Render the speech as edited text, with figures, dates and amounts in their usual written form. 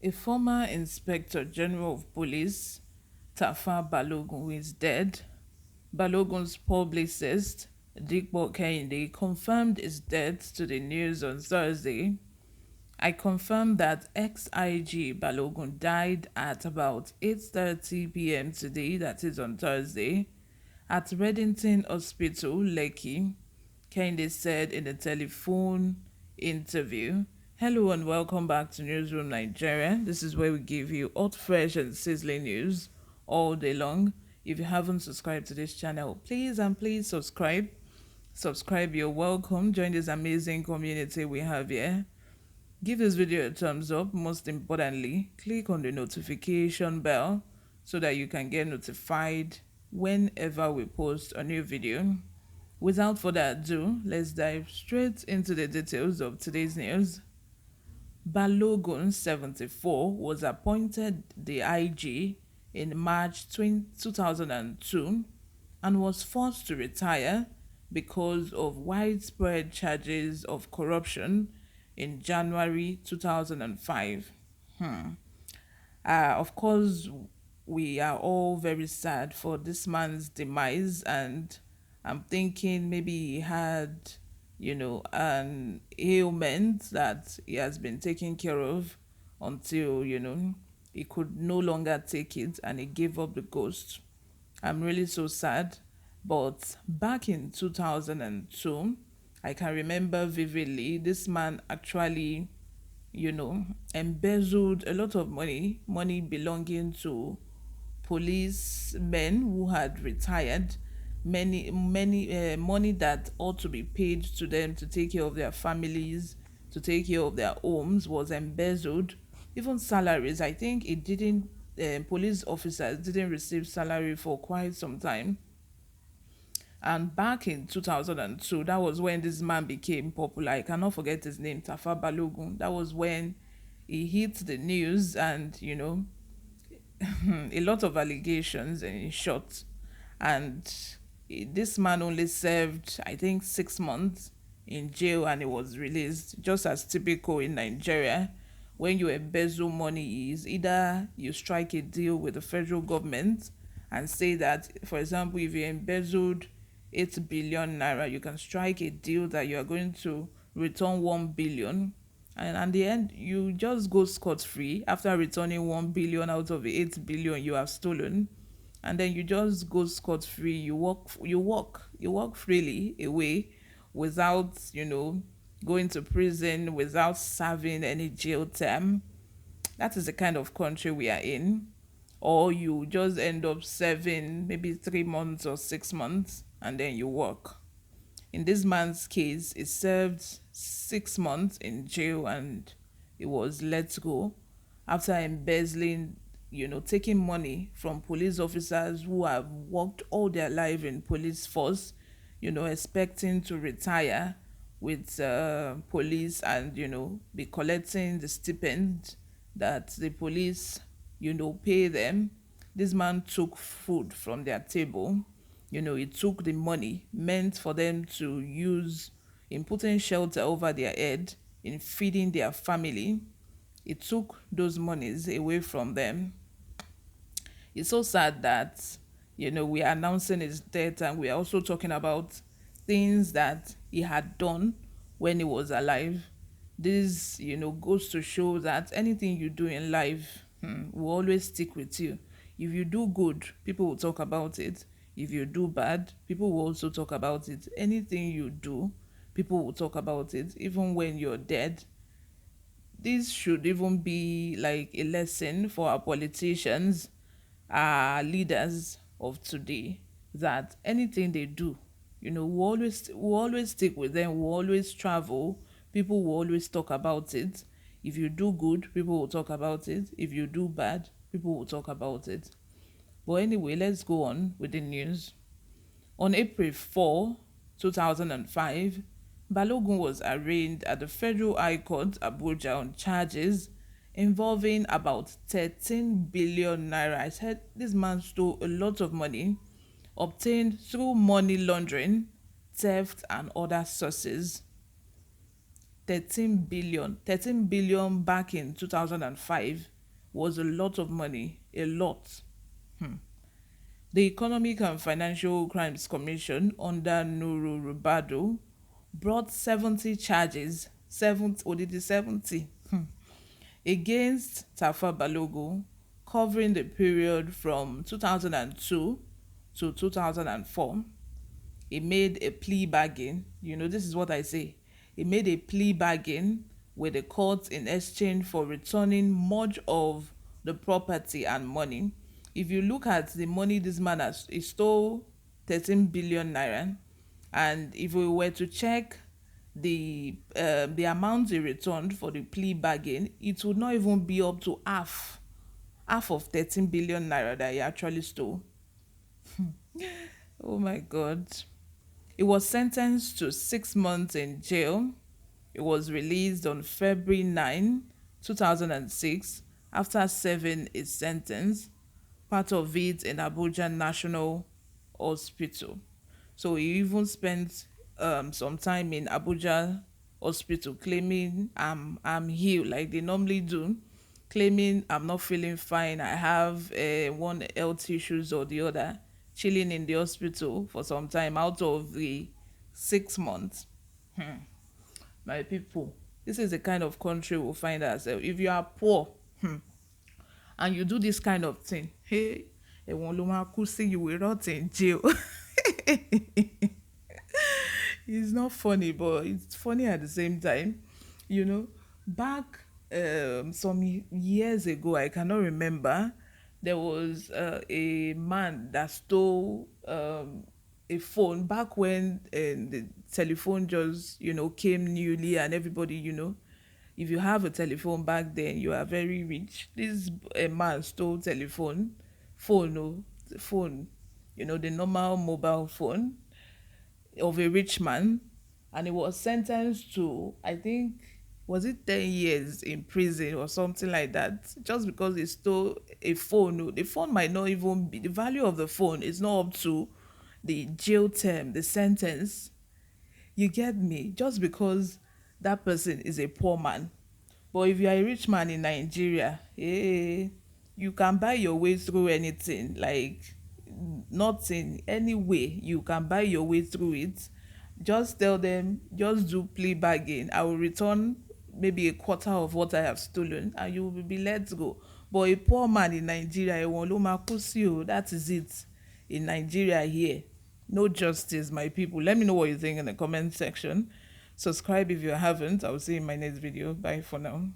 A former Inspector General of Police, Tafa Balogun, who is dead, Balogun's publicist, Dikbo Kehinde, confirmed his death to the news on Thursday. I confirmed that ex-IG Balogun died at about 8:30 p.m. today, that is on Thursday, at Reddington Hospital, Lekki, Kehinde said in a telephone interview. Hello and welcome back to Newsroom Nigeria. This is where we give you hot, fresh and sizzling news all day long. If you haven't subscribed to this channel, please subscribe. Subscribe, you're welcome. Join this amazing community we have here. Give this video a thumbs up. Most importantly, click on the notification bell so that you can get notified whenever we post a new video. Without further ado, let's dive straight into the details of today's news. Balogun, 74, was appointed the IG in March 2002 and was forced to retire because of widespread charges of corruption in January 2005. Of course, we are all very sad for this man's demise, and I'm thinking maybe he had, an ailment that he has been taking care of until, he could no longer take it and he gave up the ghost. I'm really so sad. But back in 2002, I can remember vividly, this man actually, embezzled a lot of money belonging to policemen who had retired. Many money that ought to be paid to them to take care of their families, to take care of their homes, was embezzled. Even salaries, I think it didn't. Police officers didn't receive salary for quite some time. And back in 2002, that was when this man became popular. I cannot forget his name, Tafa Balogun. That was when he hit the news and, a lot of allegations in short. And this man only served, I think, 6 months in jail and he was released. Just as typical in Nigeria, when you embezzle money, is either you strike a deal with the federal government and say that, for example, if you embezzled 8 billion naira, you can strike a deal that you are going to return 1 billion, and at the end you just go scot-free after returning 1 billion out of the 8 billion you have stolen. And then you just go scot-free. You walk freely away without, going to prison, without serving any jail term. That is the kind of country we are in. Or you just end up serving maybe 3 months or 6 months and then you walk. In this man's case, he served 6 months in jail and he was let go after embezzling, taking money from police officers who have worked all their life in police force, expecting to retire with police and, be collecting the stipend that the police, pay them. This man took food from their table. He took the money meant for them to use in putting shelter over their head, in feeding their family. He took those monies away from them. It's so sad that, we are announcing his death and we are also talking about things that he had done when he was alive. This, goes to show that anything you do in life will always stick with you. If you do good, people will talk about it. If you do bad, people will also talk about it. Anything you do, people will talk about it, even when you're dead. This should even be like a lesson for our politicians, our leaders of today, that anything they do, we'll always stick with them, we'll always travel, people will always talk about it. If you do good, people will talk about it. If you do bad, people will talk about it. But anyway, let's go on with the news. On April 4, 2005, Balogun was arraigned at the Federal High Court, Abuja, on charges involving about 13 billion naira. I said this man stole a lot of money obtained through money laundering, theft, and other sources. 13 billion back in 2005 was a lot of money, a lot. The Economic and Financial Crimes Commission under Nuru Rubado brought 70 charges, 70 against Tafa Balogun, covering the period from 2002 to 2004. He made a plea bargain. This is what I say. He made a plea bargain with the court in exchange for returning much of the property and money. If you look at the money this man has, he stole 13 billion naira. And if we were to check the amount he returned for the plea bargain, it would not even be up to half of 13 billion naira that he actually stole. Oh my God. He was sentenced to 6 months in jail. He was released on February 9, 2006, after serving his sentence, part of it in Abuja National Hospital. So he even spent some time in Abuja Hospital claiming I'm healed, like they normally do, claiming I'm not feeling fine. I have one health issues or the other, chilling in the hospital for some time out of the 6 months. My people, this is the kind of country we'll find ourselves. If you are poor and you do this kind of thing, hey, you will rot in jail. It's not funny, but it's funny at the same time. Back some years ago, I cannot remember, there was a man that stole a phone back when the telephone just came newly, and everybody, if you have a telephone back then, you are very rich. This man stole phone, no, the phone, the normal mobile phone of a rich man, and he was sentenced to, I think, was it 10 years in prison or something like that, just because he stole a phone. No, the phone might not even be, the value of the phone is not up to the jail term, the sentence. You get me? Just because that person is a poor man. But if you are a rich man in Nigeria, you can buy your way through anything. Like, not in any way, you can buy your way through it. Just tell them, just do plea bargain. I will return maybe a quarter of what I have stolen, and you will be let go. But a poor man in Nigeria, that is it. In Nigeria here, no justice, my people. Let me know what you think in the comment section. Subscribe if you haven't. I will see you in my next video. Bye for now.